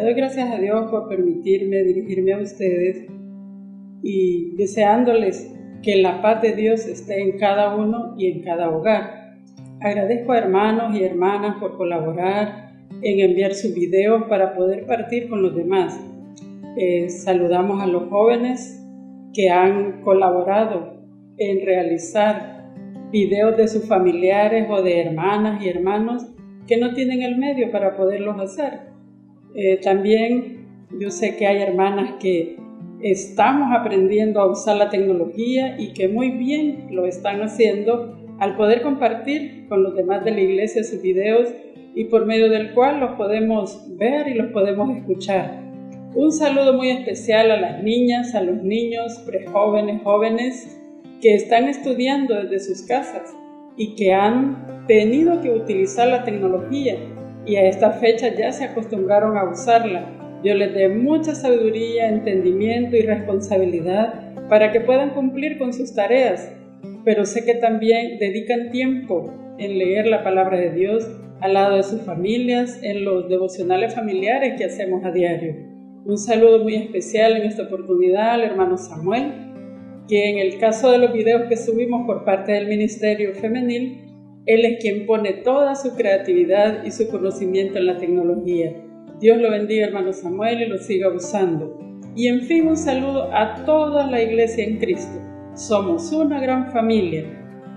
doy gracias a Dios por permitirme dirigirme a ustedes y deseándoles que la paz de Dios esté en cada uno y en cada hogar. Agradezco a hermanos y hermanas por colaborar en enviar sus videos para poder partir con los demás. Saludamos a los jóvenes que han colaborado en realizar videos de sus familiares o de hermanas y hermanos que no tienen el medio para poderlos hacer. También yo sé que hay hermanas que estamos aprendiendo a usar la tecnología y que muy bien lo están haciendo al poder compartir con los demás de la iglesia sus videos y por medio del cual los podemos ver y los podemos escuchar. Un saludo muy especial a las niñas, a los niños, prejóvenes, jóvenes que están estudiando desde sus casas y que han tenido que utilizar la tecnología y a esta fecha ya se acostumbraron a usarla. Dios les dé mucha sabiduría, entendimiento y responsabilidad para que puedan cumplir con sus tareas, pero sé que también dedican tiempo en leer la palabra de Dios al lado de sus familias, en los devocionales familiares que hacemos a diario. Un saludo muy especial en esta oportunidad al hermano Samuel, que en el caso de los videos que subimos por parte del Ministerio Femenil, él es quien pone toda su creatividad y su conocimiento en la tecnología. Dios lo bendiga, hermano Samuel, y lo siga usando. Y en fin, un saludo a toda la iglesia en Cristo. Somos una gran familia.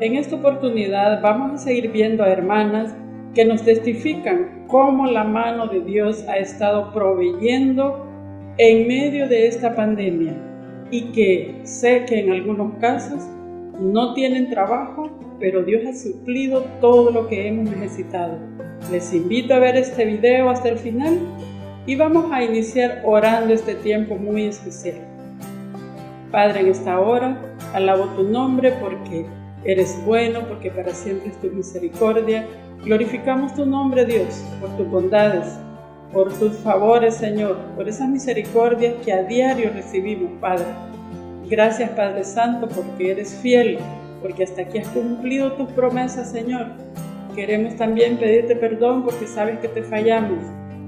En esta oportunidad vamos a seguir viendo a hermanas que nos testifican cómo la mano de Dios ha estado proveyendo en medio de esta pandemia y que sé que en algunos casos no tienen trabajo, pero Dios ha suplido todo lo que hemos necesitado. Les invito a ver este video hasta el final y vamos a iniciar orando este tiempo muy especial. Padre, en esta hora alabo tu nombre porque eres bueno, porque para siempre es tu misericordia. Glorificamos tu nombre, Dios, por tus bondades, por tus favores, Señor, por esas misericordias que a diario recibimos, Padre. Gracias, Padre Santo, porque eres fiel, porque hasta aquí has cumplido tus promesas, Señor. Queremos también pedirte perdón porque sabes que te fallamos.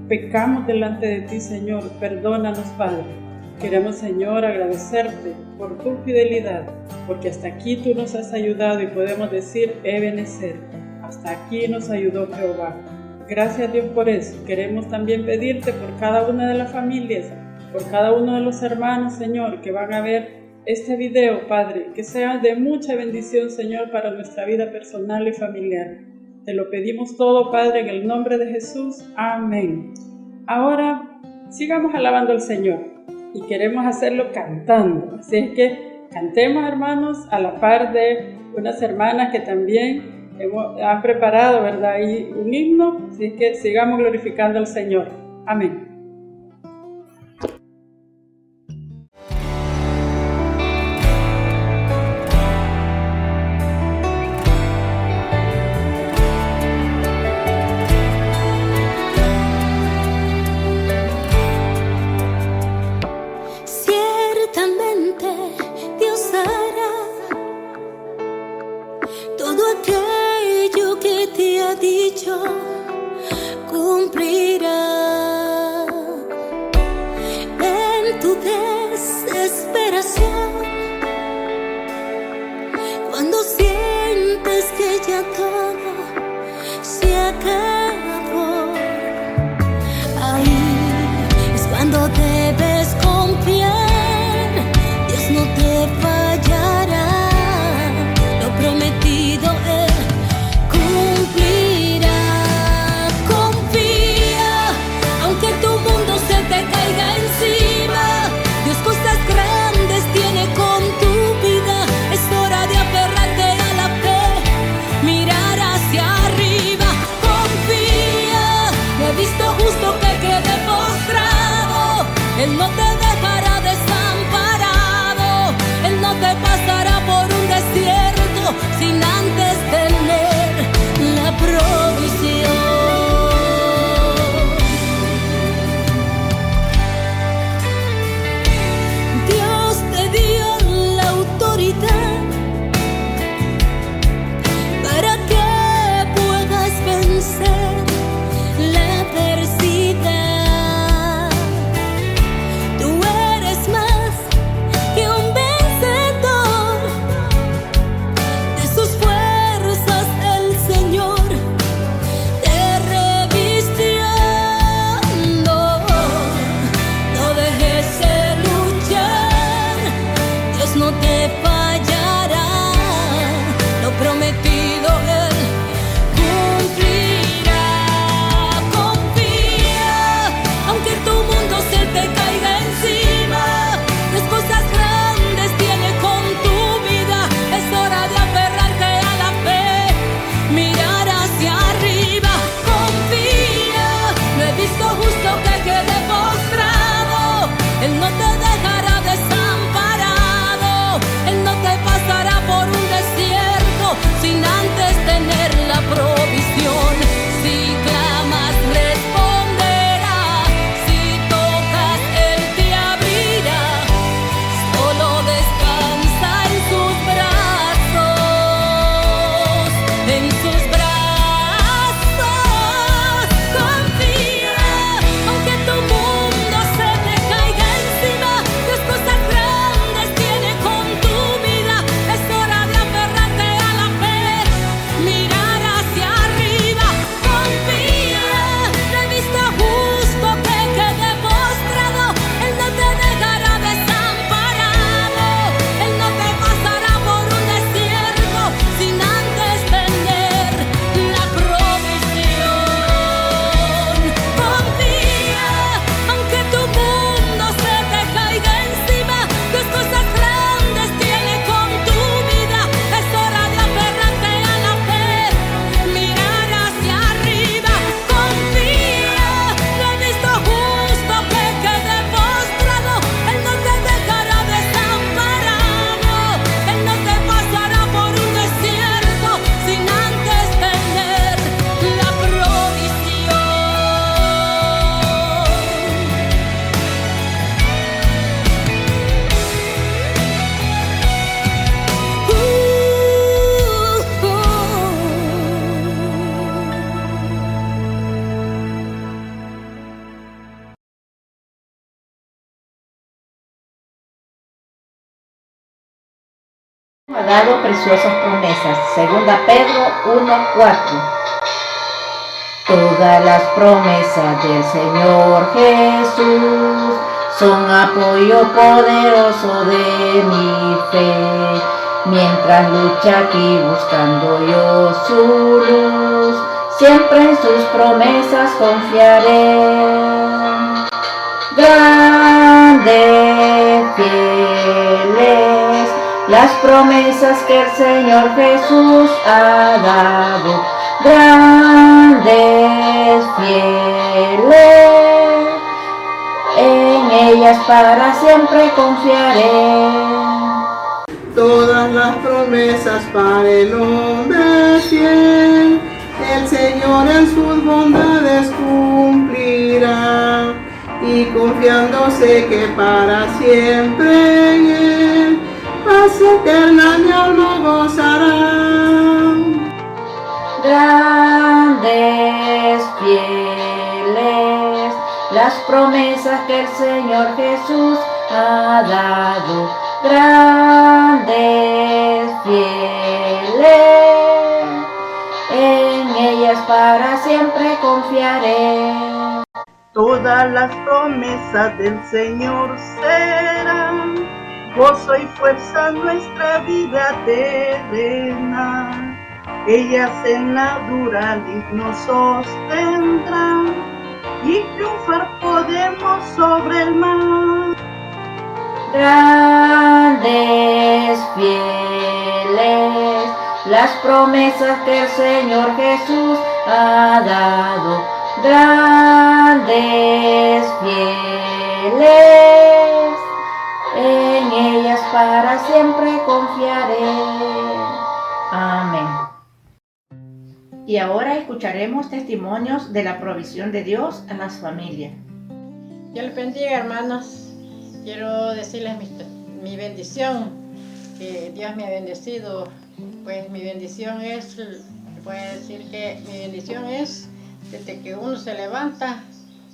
Pecamos delante de ti, Señor. Perdónanos, Padre. Queremos, Señor, agradecerte por tu fidelidad, porque hasta aquí tú nos has ayudado y podemos decir, Ebenezer, hasta aquí nos ayudó Jehová. Gracias, Dios, por eso. Queremos también pedirte por cada una de las familias, por cada uno de los hermanos, Señor, que van a ver este video, Padre, que sea de mucha bendición, Señor, para nuestra vida personal y familiar. Te lo pedimos todo, Padre, en el nombre de Jesús. Amén. Ahora, sigamos alabando al Señor y queremos hacerlo cantando. Así es que cantemos, hermanos, a la par de unas hermanas que también han preparado, ¿verdad?, ahí un himno. Así es que sigamos glorificando al Señor. Amén. Cumplirá en tu desesperación, cuando sientes que ya todo se acabó. Ahí es cuando debes confiar, Dios no te fallará, lo prometido Él cumplirá. Ha dado preciosas promesas. Segunda Pedro 1:4. Todas las promesas del Señor Jesús son apoyo poderoso de mi fe. Mientras lucha aquí buscando yo su luz, siempre en sus promesas confiaré. Grandes, fieles, las promesas que el Señor Jesús ha dado. Grandes, fieles, en ellas para siempre confiaré. Todas las promesas para el hombre fiel, el Señor en sus bondades cumplirá, y confiando sé que para siempre en Él, paz eterna mi alma gozará. Grandes, fieles, las promesas que el Señor Jesús ha dado. Grandes, fieles, en ellas para siempre confiaré. Todas las promesas del Señor serán gozo y fuerza nuestra vida terrena. Ellas en la dura lid nos sostendrán y triunfar podemos sobre el mal. Grandes, fieles, las promesas que el Señor Jesús ha dado. Grandes, fieles, en ellas para siempre confiaré. Amén. Y ahora escucharemos testimonios de la provisión de Dios a las familias. Dios les bendiga, hermanos. Quiero decirles mi bendición, que Dios me ha bendecido. Pues mi bendición es, voy a decir que mi bendición es desde que uno se levanta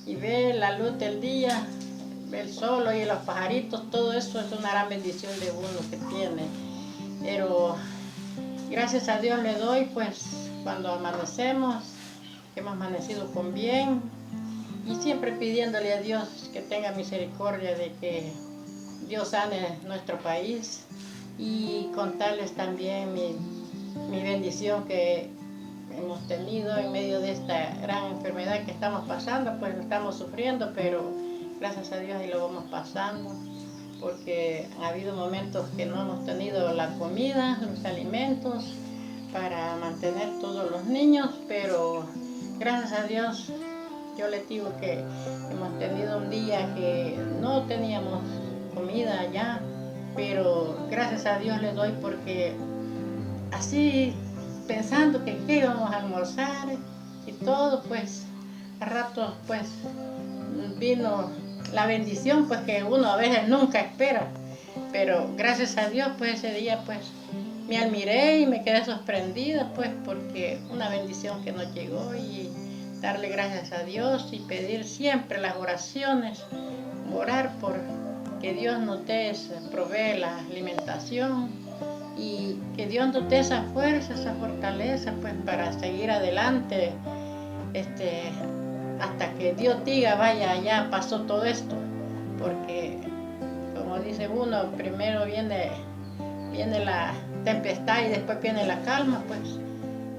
y ve la luz del día, ve el sol y los pajaritos, todo eso es una gran bendición de uno que tiene. Pero gracias a Dios le doy, pues cuando amanecemos, que hemos amanecido con bien, y siempre pidiéndole a Dios que tenga misericordia de que Dios sane nuestro país, y contarles también mi bendición que hemos tenido en medio de esta gran enfermedad que estamos pasando. Pues lo estamos sufriendo, pero gracias a Dios ahí lo vamos pasando, porque ha habido momentos que no hemos tenido la comida, los alimentos para mantener todos los niños, pero gracias a Dios yo les digo que hemos tenido un día que no teníamos comida ya, pero gracias a Dios les doy, porque así pensando que qué íbamos a almorzar y todo, pues a ratos pues vino la bendición, pues que uno a veces nunca espera, pero gracias a Dios pues ese día pues me admiré y me quedé sorprendida, pues porque una bendición que nos llegó, y darle gracias a Dios y pedir siempre las oraciones, orar por que Dios nos provee la alimentación, y que Dios nos dé esa fuerza, esa fortaleza, pues para seguir adelante, hasta que Dios diga, vaya, ya pasó todo esto, porque como dice uno, primero viene la tempestad y después viene la calma, pues,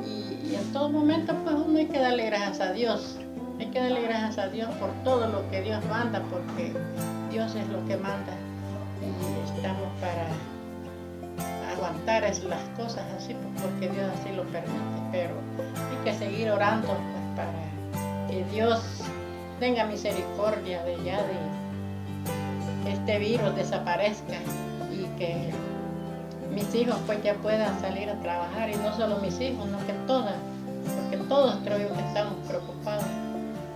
y en todo momento pues uno hay que darle gracias a Dios, hay que darle gracias a Dios por todo lo que Dios manda, porque Dios es lo que manda, y estamos para aguantar las cosas así, porque Dios así lo permite, pero hay que seguir orando pues, para que Dios tenga misericordia de este virus desaparezca, y que mis hijos pues ya puedan salir a trabajar, y no solo mis hijos, sino que todas, porque todos creo yo que estamos preocupados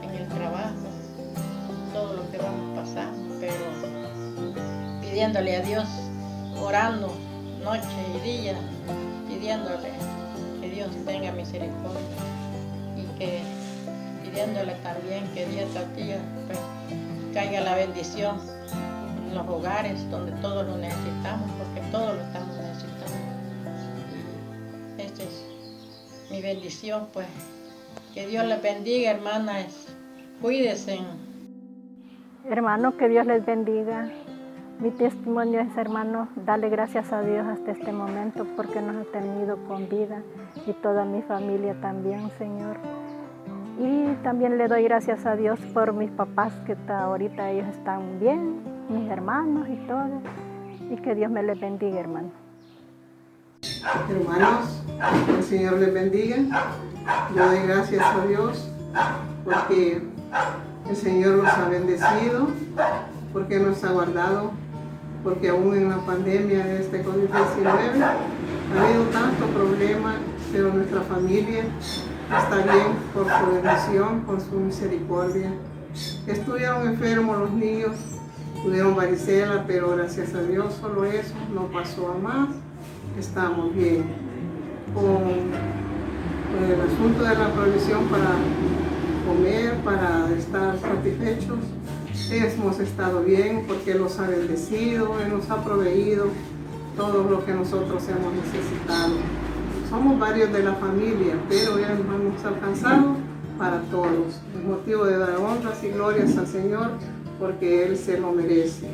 en el trabajo, todo lo que vamos pasando, pero pidiéndole a Dios, orando noche y día, pidiéndole que Dios tenga misericordia, y que pidiéndole también que día tras día pues, caiga la bendición en los hogares donde todos lo necesitamos, porque todos lo estamos necesitando. bendición, pues que Dios les bendiga, hermanas, cuídense. Hermanos, que Dios les bendiga. Mi testimonio es, hermanos, darle gracias a Dios hasta este momento porque nos ha tenido con vida y toda mi familia también, Señor. Y también le doy gracias a Dios por mis papás, que ahorita ellos están bien, mis hermanos y todo. Y que Dios me les bendiga, hermano. Hermanos, que el Señor les bendiga. Yo doy gracias a Dios porque el Señor nos ha bendecido, porque nos ha guardado, porque aún en la pandemia de este COVID-19 ha habido tanto problema, pero nuestra familia está bien por su bendición, por su misericordia. Estuvieron enfermos los niños, tuvieron varicela, pero gracias a Dios solo eso, no pasó a más, estamos bien. Con el asunto de la provisión para comer, para estar satisfechos, hemos estado bien porque Él nos ha bendecido, Él nos ha proveído todo lo que nosotros hemos necesitado. Somos varios de la familia, pero ya nos hemos alcanzado para todos. Es motivo de dar honras y glorias al Señor porque Él se lo merece.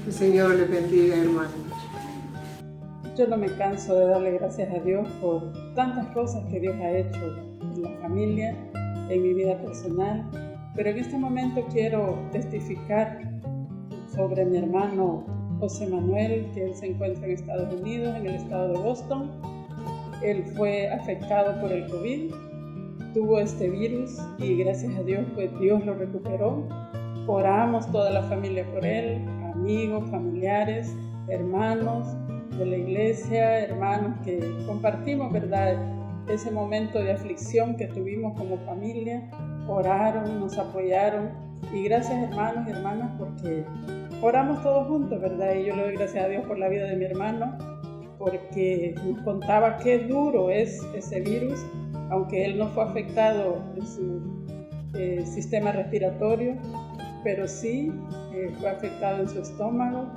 El Señor les bendiga, hermanos. Yo no me canso de darle gracias a Dios por tantas cosas que Dios ha hecho en la familia, en mi vida personal, pero en este momento quiero testificar sobre mi hermano José Manuel, que él se encuentra en Estados Unidos, en el estado de Boston. Él fue afectado por el COVID, tuvo este virus y gracias a Dios, pues Dios lo recuperó. Oramos toda la familia por él, amigos, familiares, hermanos de la iglesia, hermanos que compartimos, ¿verdad?, ese momento de aflicción que tuvimos como familia. Oraron, nos apoyaron y gracias, hermanos y hermanas, porque oramos todos juntos, ¿verdad? Y yo le doy gracias a Dios por la vida de mi hermano, porque nos contaba qué duro es ese virus, aunque él no fue afectado en su sistema respiratorio, pero sí fue afectado en su estómago.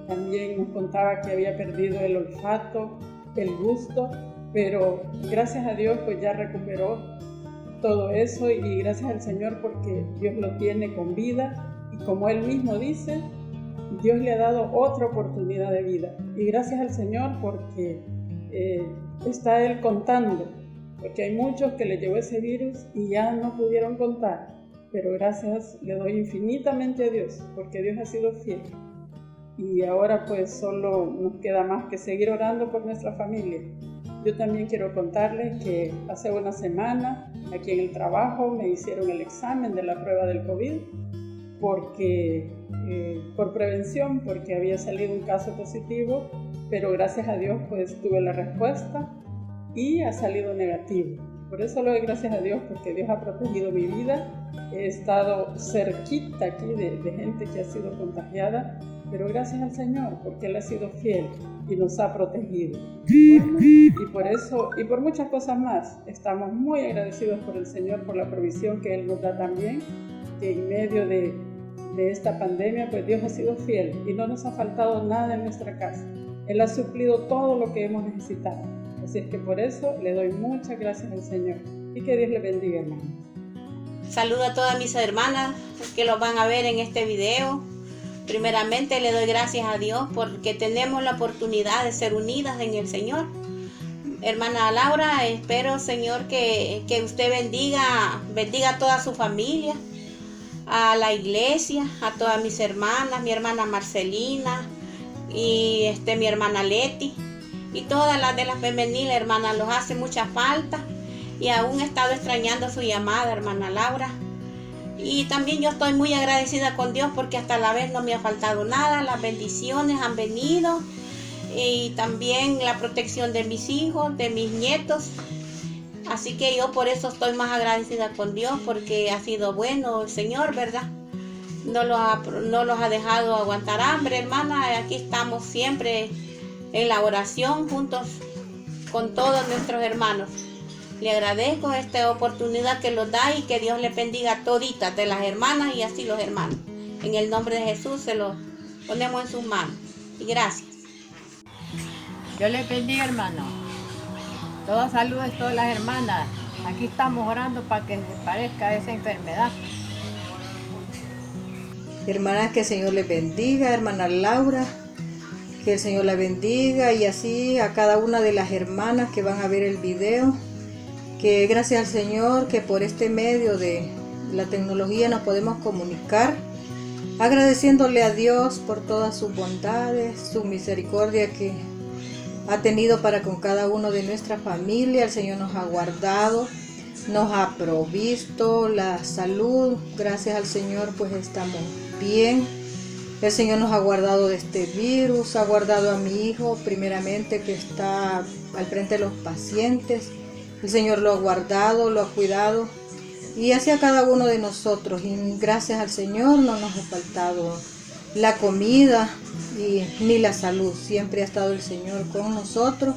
También nos contaba que había perdido el olfato, el gusto, pero gracias a Dios pues ya recuperó todo eso y gracias al Señor porque Dios lo tiene con vida y como Él mismo dice, Dios le ha dado otra oportunidad de vida y gracias al Señor porque está Él contando, porque hay muchos que le llegó ese virus y ya no pudieron contar, pero gracias le doy infinitamente a Dios porque Dios ha sido fiel y ahora pues solo nos queda más que seguir orando por nuestra familia. Yo también quiero contarles que hace una semana aquí en el trabajo me hicieron el examen de la prueba del COVID porque, por prevención, porque había salido un caso positivo, pero gracias a Dios pues tuve la respuesta y ha salido negativo. Por eso le doy gracias a Dios porque Dios ha protegido mi vida. He estado cerquita aquí de gente que ha sido contagiada, pero gracias al Señor porque Él ha sido fiel y nos ha protegido. Bueno, y por eso y por muchas cosas más estamos muy agradecidos por el Señor, por la provisión que Él nos da también, que en medio de esta pandemia pues Dios ha sido fiel y no nos ha faltado nada en nuestra casa. Él ha suplido todo lo que hemos necesitado. Así es que por eso le doy muchas gracias al Señor y que Dios le bendiga, hermanos. Saludo a todas mis hermanas que lo van a ver en este video. Primeramente le doy gracias a Dios porque tenemos la oportunidad de ser unidas en el Señor. Hermana Laura, espero, Señor, que usted bendiga a toda su familia, a la iglesia, a todas mis hermanas, mi hermana Marcelina y mi hermana Leti y todas las de las femeniles, hermanas, los hace mucha falta y aún he estado extrañando su llamada, hermana Laura. Y también yo estoy muy agradecida con Dios porque hasta la vez no me ha faltado nada, las bendiciones han venido y también la protección de mis hijos, de mis nietos. Así que yo por eso estoy más agradecida con Dios porque ha sido bueno el Señor, ¿verdad? No los ha dejado aguantar hambre, hermana. Aquí estamos siempre en la oración juntos con todos nuestros hermanos. Le agradezco esta oportunidad que nos da y que Dios le bendiga a toditas de las hermanas y así los hermanos. En el nombre de Jesús se los ponemos en sus manos. Y gracias. Dios les bendiga, hermano. Todos saludos a todas las hermanas aquí estamos orando para que desaparezca esa enfermedad. Hermanas, que el Señor les bendiga, hermana Laura, que el Señor la bendiga, y así a cada una de las hermanas que van a ver el video, que gracias al Señor que por este medio de la tecnología nos podemos comunicar, agradeciéndole a Dios por todas sus bondades, su misericordia que ha tenido para con cada uno de nuestra familia. El Señor nos ha guardado, nos ha provisto la salud. Gracias al Señor pues estamos bien. El Señor nos ha guardado de este virus, ha guardado a mi hijo primeramente, que está al frente de los pacientes. El Señor lo ha guardado, lo ha cuidado, y así a cada uno de nosotros. Y gracias al Señor no nos ha faltado la comida ni la salud. Siempre ha estado el Señor con nosotros,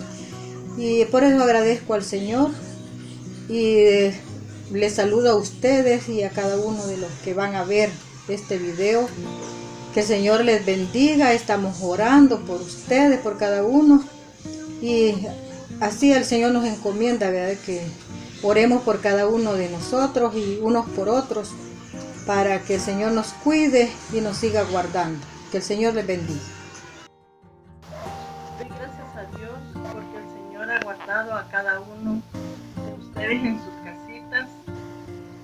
y por eso agradezco al Señor, y les saludo a ustedes y a cada uno de los que van a ver este video. Que el Señor les bendiga. Estamos orando por ustedes, por cada uno, y así el Señor nos encomienda, ¿verdad?, que oremos por cada uno de nosotros y unos por otros, para que el Señor nos cuide y nos siga guardando. Que el Señor les bendiga. Doy gracias a Dios porque el Señor ha guardado a cada uno de ustedes en sus casitas.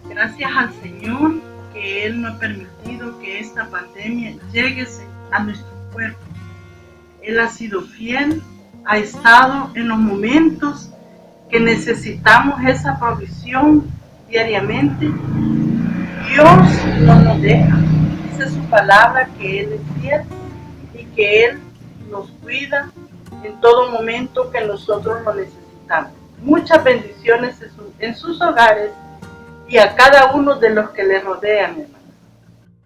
Gracias al Señor que Él no ha permitido que esta pandemia llegue a nuestro cuerpo. Él ha sido fiel, ha estado en los momentos que necesitamos esa provisión diariamente. Dios no nos deja. Dice su palabra que Él es fiel y que Él nos cuida en todo momento que nosotros lo necesitamos. Muchas bendiciones en sus hogares y a cada uno de los que le rodean, hermanos.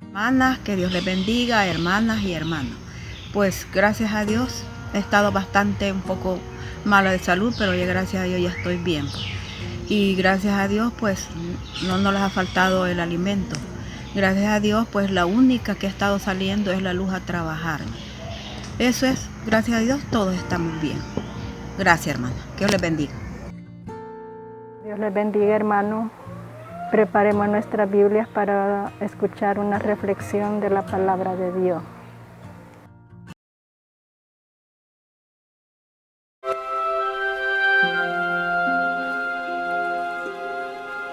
Hermanas, que Dios les bendiga, hermanas y hermanos. Pues gracias a Dios he estado un poco mala de salud, pero ya gracias a Dios ya estoy bien. Y gracias a Dios pues no nos les ha faltado el alimento. Gracias a Dios pues la única que ha estado saliendo es la luz a trabajar. Eso es, gracias a Dios todos estamos bien. Gracias, hermana, que Dios les bendiga. Dios les bendiga, hermano. Preparemos nuestras Biblias para escuchar una reflexión de la palabra de Dios.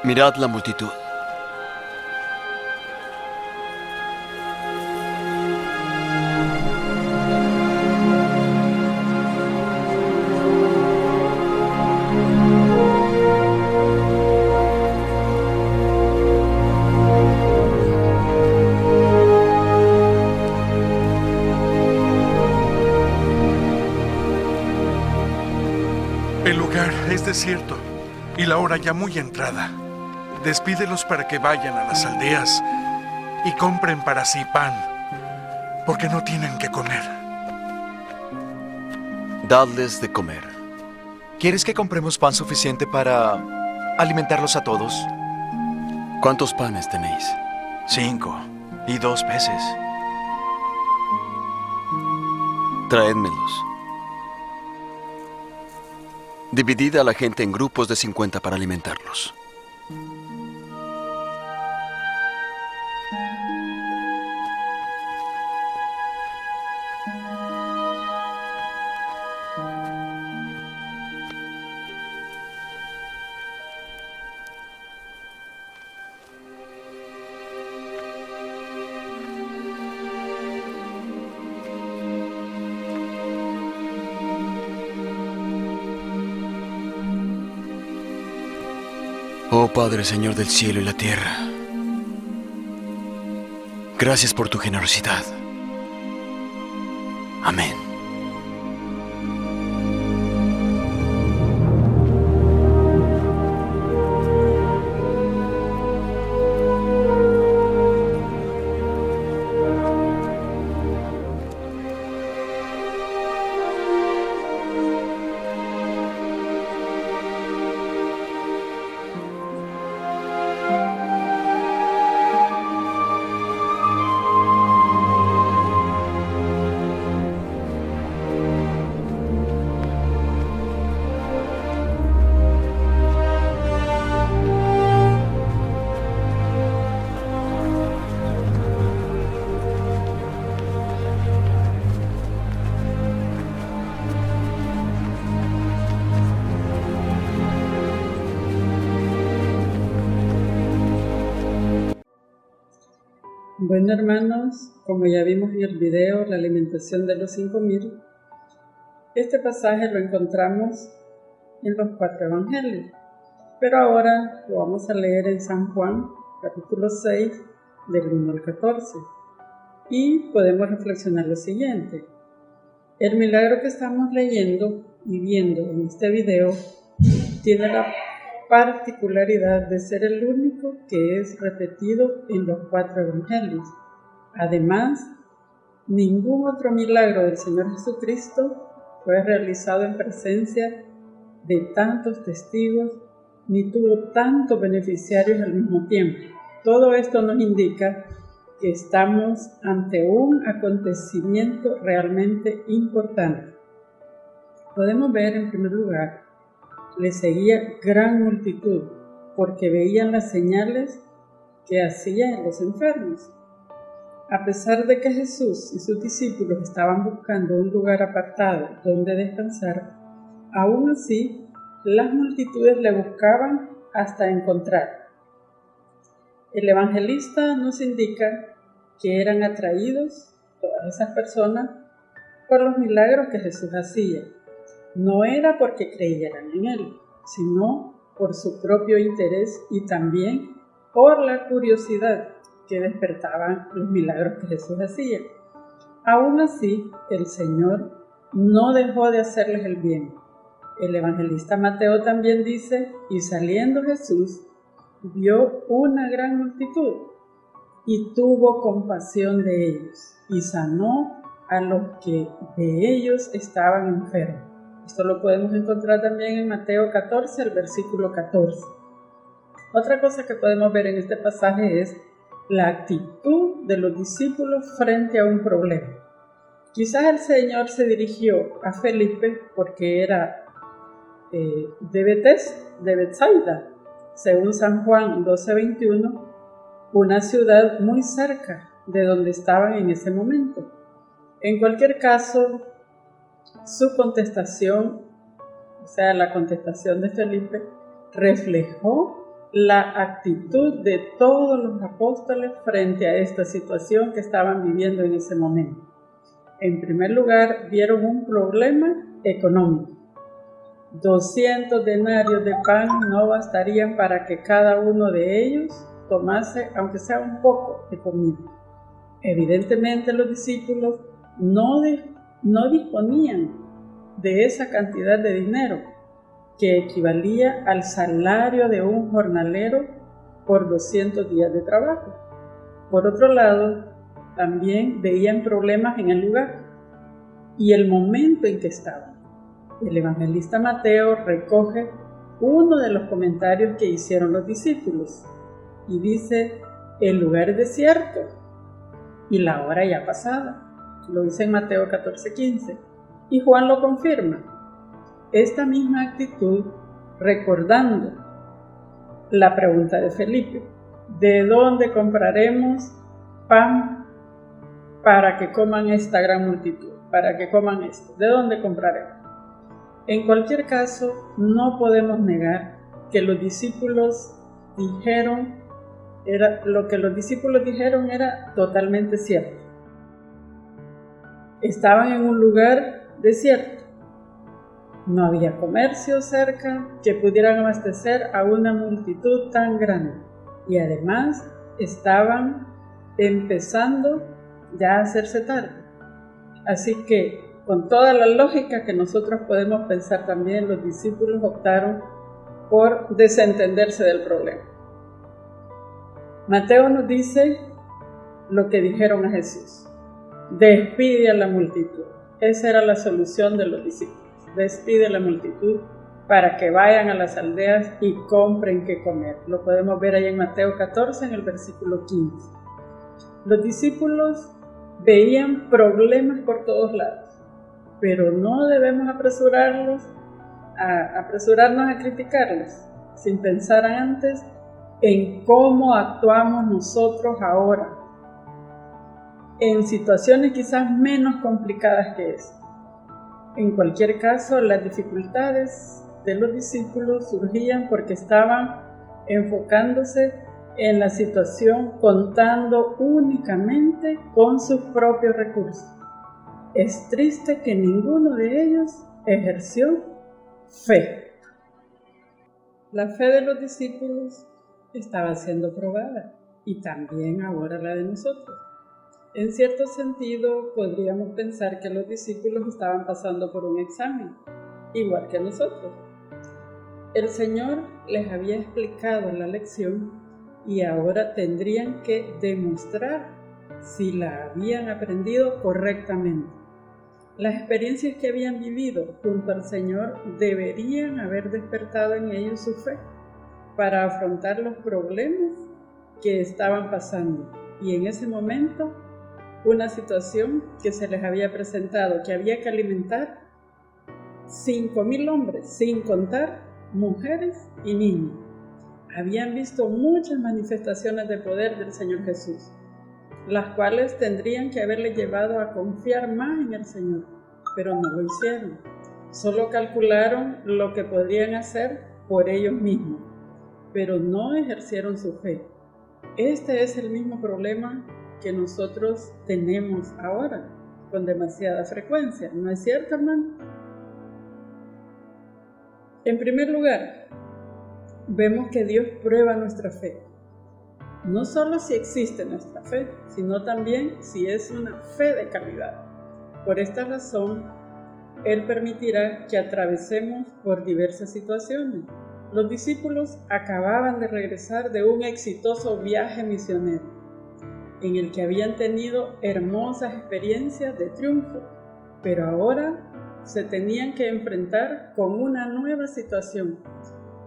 Mirad la multitud. El lugar es desierto y la hora ya muy entrada. Despídelos para que vayan a las aldeas y compren para sí pan, porque no tienen que comer. Dadles de comer. ¿Quieres que compremos pan suficiente para alimentarlos a todos? ¿Cuántos panes tenéis? 5 y 2 peces. Traédmelos. Dividid a la gente en grupos de 50 para alimentarlos. Oh Padre, Señor del cielo y la tierra, gracias por tu generosidad. Amén. Bueno, hermanos, como ya vimos en el video, la alimentación de los 5,000, este pasaje lo encontramos en los 4 evangelios, pero ahora lo vamos a leer en San Juan, capítulo 6, del 1 al 14, y podemos reflexionar lo siguiente. El milagro que estamos leyendo y viendo en este video tiene la particularidad de ser el único que es repetido en los 4 evangelios. Además, ningún otro milagro del Señor Jesucristo fue realizado en presencia de tantos testigos ni tuvo tantos beneficiarios al mismo tiempo. Todo esto nos indica que estamos ante un acontecimiento realmente importante. Podemos ver en primer lugar, le seguía gran multitud porque veían las señales que hacía en los enfermos. A pesar de que Jesús y sus discípulos estaban buscando un lugar apartado donde descansar, aún así las multitudes le buscaban hasta encontrar. El evangelista nos indica que eran atraídos todas esas personas por los milagros que Jesús hacía. No era porque creyeran en Él, sino por su propio interés y también por la curiosidad que despertaban los milagros que Jesús hacía. Aún así, el Señor no dejó de hacerles el bien. El evangelista Mateo también dice, y saliendo Jesús, vio una gran multitud y tuvo compasión de ellos y sanó a los que de ellos estaban enfermos. Esto lo podemos encontrar también en Mateo 14, el versículo 14. Otra cosa que podemos ver en este pasaje es la actitud de los discípulos frente a un problema. Quizás el Señor se dirigió a Felipe porque era de Betsaida, según San Juan 12:21, una ciudad muy cerca de donde estaban en ese momento. En cualquier caso, su contestación, o sea, la contestación de Felipe, reflejó la actitud de todos los apóstoles frente a esta situación que estaban viviendo en ese momento. En primer lugar, vieron un problema económico. 200 denarios de pan no bastarían para que cada uno de ellos tomase, aunque sea un poco, de comida. Evidentemente los discípulos no disponían de esa cantidad de dinero, que equivalía al salario de un jornalero por 200 días de trabajo. Por otro lado, también veían problemas en el lugar y el momento en que estaban. El evangelista Mateo recoge uno de los comentarios que hicieron los discípulos y dice, el lugar es desierto y la hora ya pasada. Lo dice en Mateo 14:15 y Juan lo confirma. Esta misma actitud, recordando la pregunta de Felipe, ¿de dónde compraremos pan para que coman esta gran multitud? Para que coman esto, ¿de dónde compraremos? En cualquier caso, no podemos negar que los discípulos dijeron, lo que los discípulos dijeron era totalmente cierto. Estaban en un lugar desierto. No había comercio cerca que pudieran abastecer a una multitud tan grande. Y además estaban empezando ya a hacerse tarde. Así que, con toda la lógica que nosotros podemos pensar también, los discípulos optaron por desentenderse del problema. Mateo nos dice lo que dijeron a Jesús. Despide a la multitud. Esa era la solución de los discípulos. Despide a la multitud para que vayan a las aldeas y compren qué comer. Lo podemos ver ahí en Mateo 14, en el versículo 15. Los discípulos veían problemas por todos lados, pero no debemos apresurarnos a criticarlos, sin pensar antes en cómo actuamos nosotros ahora, en situaciones quizás menos complicadas que esta. En cualquier caso, las dificultades de los discípulos surgían porque estaban enfocándose en la situación contando únicamente con sus propios recursos. Es triste que ninguno de ellos ejerció fe. La fe de los discípulos estaba siendo probada y también ahora la de nosotros. En cierto sentido, podríamos pensar que los discípulos estaban pasando por un examen, igual que nosotros. El Señor les había explicado la lección y ahora tendrían que demostrar si la habían aprendido correctamente. Las experiencias que habían vivido junto al Señor deberían haber despertado en ellos su fe para afrontar los problemas que estaban pasando. Y en ese momento, una situación que se les había presentado, que había que alimentar 5,000 hombres, sin contar mujeres y niños. Habían visto muchas manifestaciones de poder del Señor Jesús, las cuales tendrían que haberle llevado a confiar más en el Señor, pero no lo hicieron. Solo calcularon lo que podrían hacer por ellos mismos, pero no ejercieron su fe. Este es el mismo problema que nosotros tenemos ahora con demasiada frecuencia, ¿no es cierto, hermano? En primer lugar, vemos que Dios prueba nuestra fe. No solo si existe nuestra fe, sino también si es una fe de calidad. Por esta razón, Él permitirá que atravesemos por diversas situaciones. Los discípulos acababan de regresar de un exitoso viaje misionero, en el que habían tenido hermosas experiencias de triunfo, pero ahora se tenían que enfrentar con una nueva situación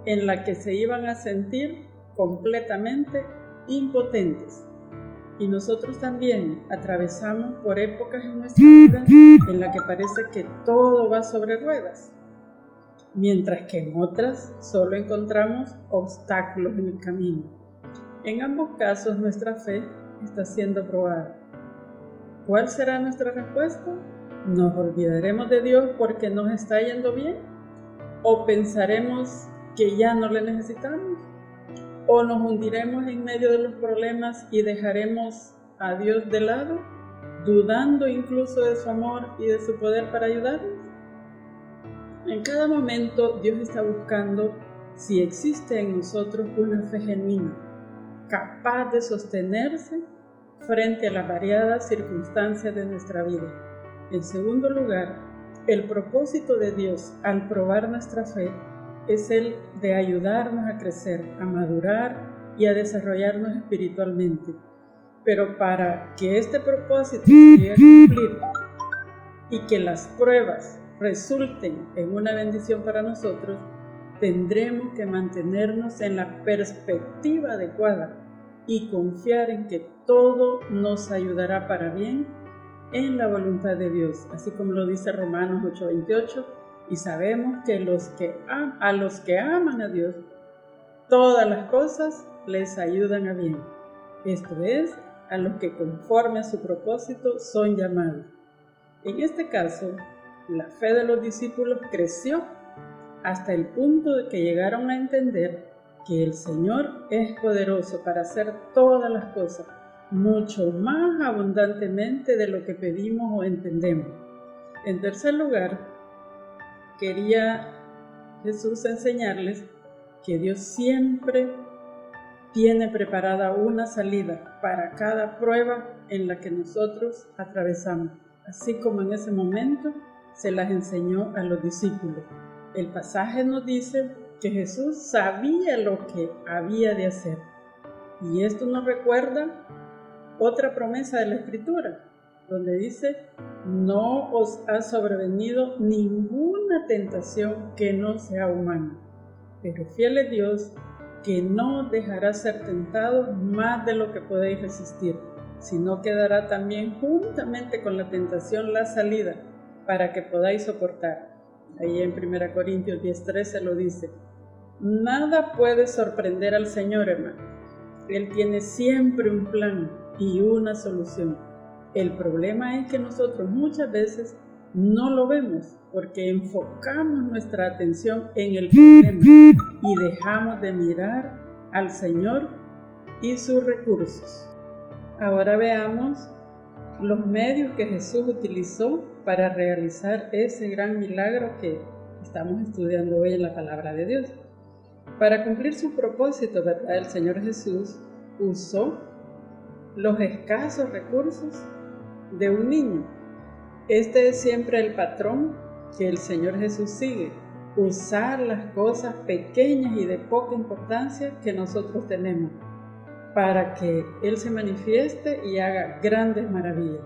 en la que se iban a sentir completamente impotentes. Y nosotros también atravesamos por épocas en nuestra vida en la que parece que todo va sobre ruedas, mientras que en otras solo encontramos obstáculos en el camino. En ambos casos nuestra fe está siendo probada. ¿Cuál será nuestra respuesta? ¿Nos olvidaremos de Dios porque nos está yendo bien? ¿O pensaremos que ya no le necesitamos? ¿O nos hundiremos en medio de los problemas y dejaremos a Dios de lado, dudando incluso de su amor y de su poder para ayudarnos? En cada momento Dios está buscando si existe en nosotros una fe genuina, capaz de sostenerse frente a las variadas circunstancias de nuestra vida. En segundo lugar, el propósito de Dios al probar nuestra fe es el de ayudarnos a crecer, a madurar y a desarrollarnos espiritualmente. Pero para que este propósito se llegue a cumplir y que las pruebas resulten en una bendición para nosotros, tendremos que mantenernos en la perspectiva adecuada y confiar en que todo nos ayudará para bien en la voluntad de Dios, así como lo dice Romanos 8:28, y sabemos que a los que aman a Dios, todas las cosas les ayudan a bien. Esto es, a los que conforme a su propósito son llamados. En este caso, la fe de los discípulos creció hasta el punto de que llegaron a entender que el Señor es poderoso para hacer todas las cosas, mucho más abundantemente de lo que pedimos o entendemos. En tercer lugar, quería Jesús enseñarles que Dios siempre tiene preparada una salida para cada prueba en la que nosotros atravesamos, así como en ese momento se las enseñó a los discípulos. El pasaje nos dice que Jesús sabía lo que había de hacer, y esto nos recuerda otra promesa de la Escritura, donde dice: no os ha sobrevenido ninguna tentación que no sea humana, pero fiel es Dios, que no os dejará ser tentados más de lo que podéis resistir, sino que dará también juntamente con la tentación la salida, para que podáis soportar. Ahí en 1 Corintios 10:13 lo dice. Nada puede sorprender al Señor, hermano. Él tiene siempre un plan y una solución. El problema es que nosotros muchas veces no lo vemos porque enfocamos nuestra atención en el problema y dejamos de mirar al Señor y sus recursos. Ahora veamos los medios que Jesús utilizó para realizar ese gran milagro que estamos estudiando hoy en la palabra de Dios. Para cumplir su propósito, ¿verdad? El Señor Jesús usó los escasos recursos de un niño. Este es siempre el patrón que el Señor Jesús sigue: usar las cosas pequeñas y de poca importancia que nosotros tenemos para que Él se manifieste y haga grandes maravillas.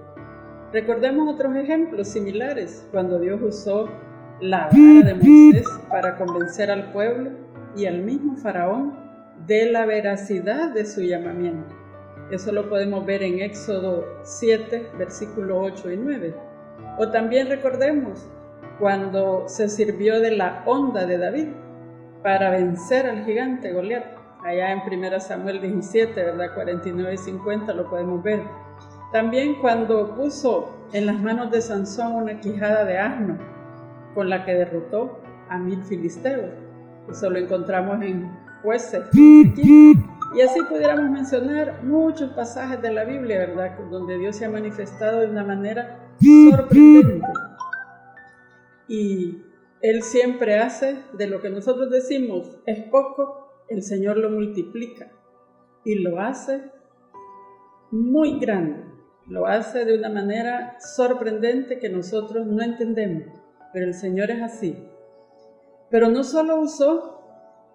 Recordemos otros ejemplos similares, cuando Dios usó la vara de Moisés para convencer al pueblo y al mismo faraón de la veracidad de su llamamiento. Eso lo podemos ver en Éxodo 7, versículos 8 y 9. O también recordemos cuando se sirvió de la honda de David para vencer al gigante Goliat. Allá en 1 Samuel 17, ¿verdad? 49 y 50 lo podemos ver. También cuando puso en las manos de Sansón una quijada de asno con la que derrotó a 1000 filisteos. Eso lo encontramos en Jueces 15. Y así pudiéramos mencionar muchos pasajes de la Biblia, ¿verdad? Donde Dios se ha manifestado de una manera sorprendente. Y Él siempre hace de lo que nosotros decimos es poco, el Señor lo multiplica y lo hace muy grande. Lo hace de una manera sorprendente que nosotros no entendemos, pero el Señor es así. Pero no solo usó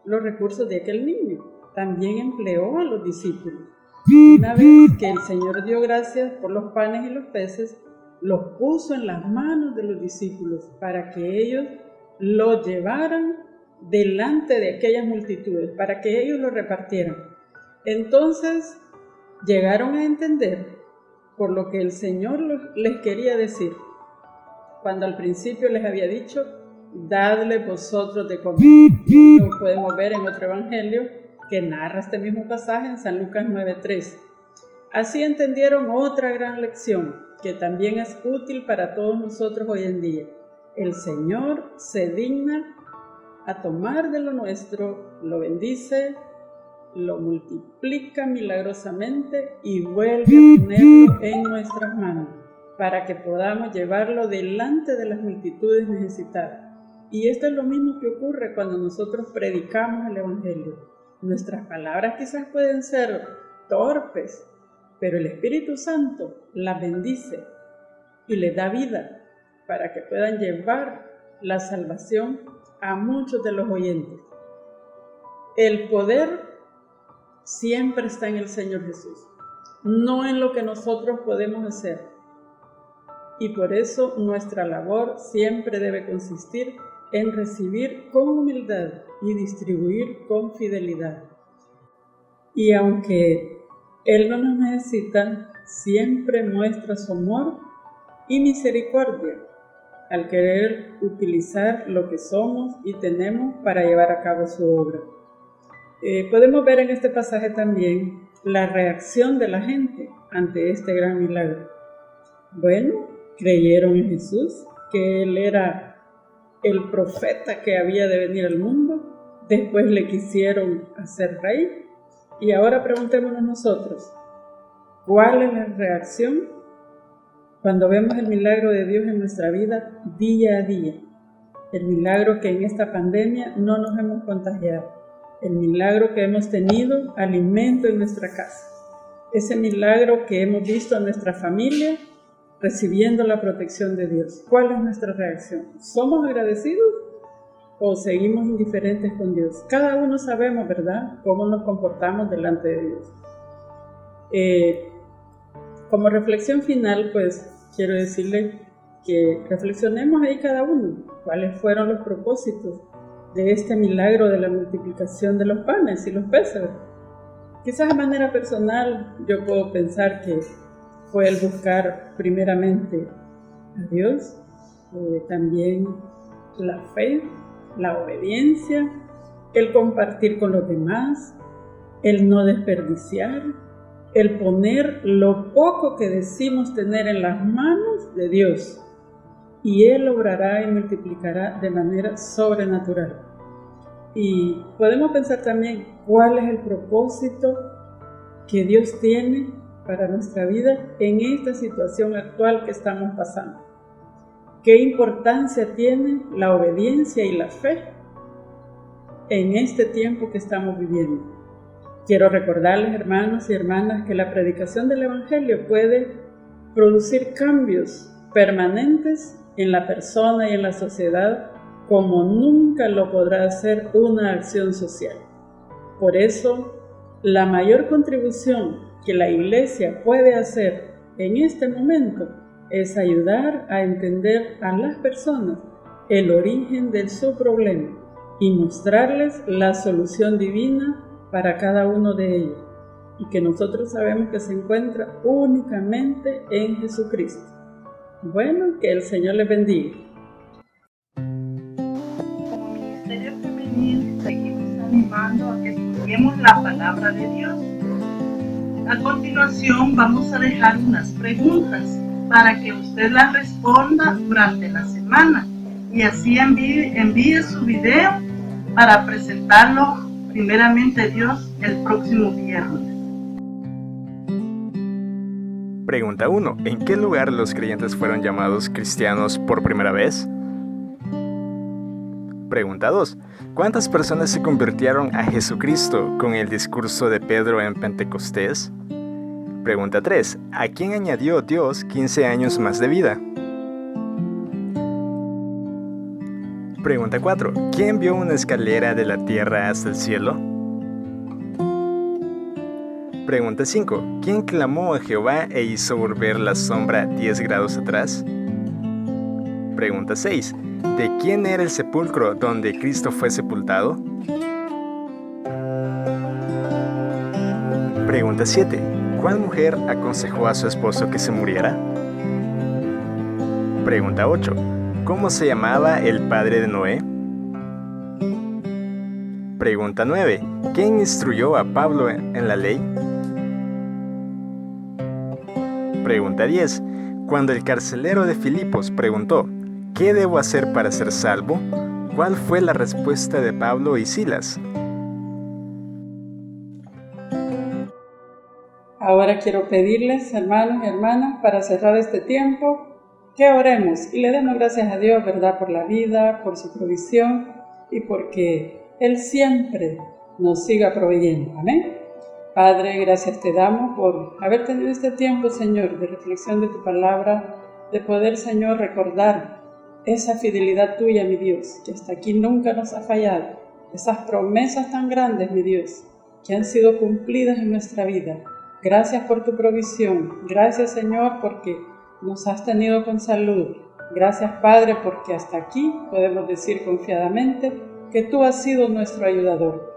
los recursos de aquel niño, también empleó a los discípulos. Una vez que el Señor dio gracias por los panes y los peces, los puso en las manos de los discípulos para que ellos lo llevaran delante de aquellas multitudes, para que ellos lo repartieran. Entonces llegaron a entender por lo que el Señor les quería decir, cuando al principio les había dicho: dadle vosotros de comer. Y lo podemos ver en otro evangelio que narra este mismo pasaje en San Lucas 9:3. Así entendieron otra gran lección que también es útil para todos nosotros hoy en día. El Señor se digna a tomar de lo nuestro, lo bendice, lo multiplica milagrosamente y vuelve a ponerlo en nuestras manos para que podamos llevarlo delante de las multitudes necesitadas. Y esto es lo mismo que ocurre cuando nosotros predicamos el Evangelio. Nuestras palabras quizás pueden ser torpes, pero el Espíritu Santo las bendice y les da vida para que puedan llevar la salvación a muchos de los oyentes. El poder siempre está en el Señor Jesús, no en lo que nosotros podemos hacer. Y por eso nuestra labor siempre debe consistir en recibir con humildad y distribuir con fidelidad. Y aunque Él no nos necesita, siempre muestra su amor y misericordia al querer utilizar lo que somos y tenemos para llevar a cabo su obra. Podemos ver en este pasaje también la reacción de la gente ante este gran milagro. Bueno, creyeron en Jesús, que Él era el profeta que había de venir al mundo. Después le quisieron hacer rey. Y ahora preguntémonos nosotros, ¿cuál es la reacción cuando vemos el milagro de Dios en nuestra vida día a día? El milagro que en esta pandemia no nos hemos contagiado. El milagro que hemos tenido alimento en nuestra casa. Ese milagro que hemos visto en nuestra familia recibiendo la protección de Dios. ¿Cuál es nuestra reacción? ¿Somos agradecidos o seguimos indiferentes con Dios? Cada uno sabemos, ¿verdad?, cómo nos comportamos delante de Dios. Como reflexión final, pues quiero decirle que reflexionemos ahí cada uno. ¿Cuáles fueron los propósitos de este milagro de la multiplicación de los panes y los peces? Quizás de manera personal yo puedo pensar que fue el buscar primeramente a Dios, también la fe, la obediencia, el compartir con los demás, el no desperdiciar, el poner lo poco que decimos tener en las manos de Dios, y Él obrará y multiplicará de manera sobrenatural. Y podemos pensar también cuál es el propósito que Dios tiene para nuestra vida en esta situación actual que estamos pasando. ¿Qué importancia tiene la obediencia y la fe en este tiempo que estamos viviendo? Quiero recordarles, hermanos y hermanas, que la predicación del Evangelio puede producir cambios permanentes en la persona y en la sociedad como nunca lo podrá hacer una acción social. Por eso, la mayor contribución que la Iglesia puede hacer en este momento es ayudar a entender a las personas el origen de su problema y mostrarles la solución divina para cada uno de ellos, y que nosotros sabemos que se encuentra únicamente en Jesucristo. Bueno, que el Señor les bendiga. Como Ministerio Femenil seguimos animando a que estudiemos la palabra de Dios. A continuación vamos a dejar unas preguntas para que usted las responda durante la semana y así envíe su video para presentarlo primeramente Dios el próximo viernes. Pregunta 1. ¿En qué lugar los creyentes fueron llamados cristianos por primera vez? Pregunta 2. ¿Cuántas personas se convirtieron a Jesucristo con el discurso de Pedro en Pentecostés? Pregunta 3. ¿A quién añadió Dios 15 años más de vida? Pregunta 4. ¿Quién vio una escalera de la tierra hasta el cielo? Pregunta 5. ¿Quién clamó a Jehová e hizo volver la sombra 10 grados atrás? Pregunta 6. ¿De quién era el sepulcro donde Cristo fue sepultado? Pregunta 7. ¿Cuál mujer aconsejó a su esposo que se muriera? Pregunta 8. ¿Cómo se llamaba el padre de Noé? Pregunta 9. ¿Quién instruyó a Pablo en la ley? Pregunta 10. Cuando el carcelero de Filipos preguntó, ¿qué debo hacer para ser salvo?, ¿cuál fue la respuesta de Pablo y Silas? Ahora quiero pedirles, hermanos y hermanas, para cerrar este tiempo, que oremos y le demos gracias a Dios, ¿verdad?, por la vida, por su provisión y porque Él siempre nos siga proveyendo. Amén. Padre, gracias te damos por haber tenido este tiempo, Señor, de reflexión de tu palabra, de poder, Señor, recordar esa fidelidad tuya, mi Dios, que hasta aquí nunca nos ha fallado. Esas promesas tan grandes, mi Dios, que han sido cumplidas en nuestra vida. Gracias por tu provisión. Gracias, Señor, porque nos has tenido con salud. Gracias, Padre, porque hasta aquí podemos decir confiadamente que tú has sido nuestro ayudador.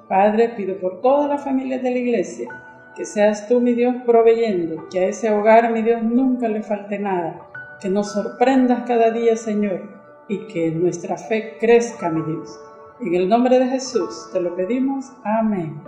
Padre, pido por todas las familias de la iglesia, que seas tú, mi Dios, proveyendo, que a ese hogar, mi Dios, nunca le falte nada, que nos sorprendas cada día, Señor, y que nuestra fe crezca, mi Dios. En el nombre de Jesús te lo pedimos. Amén.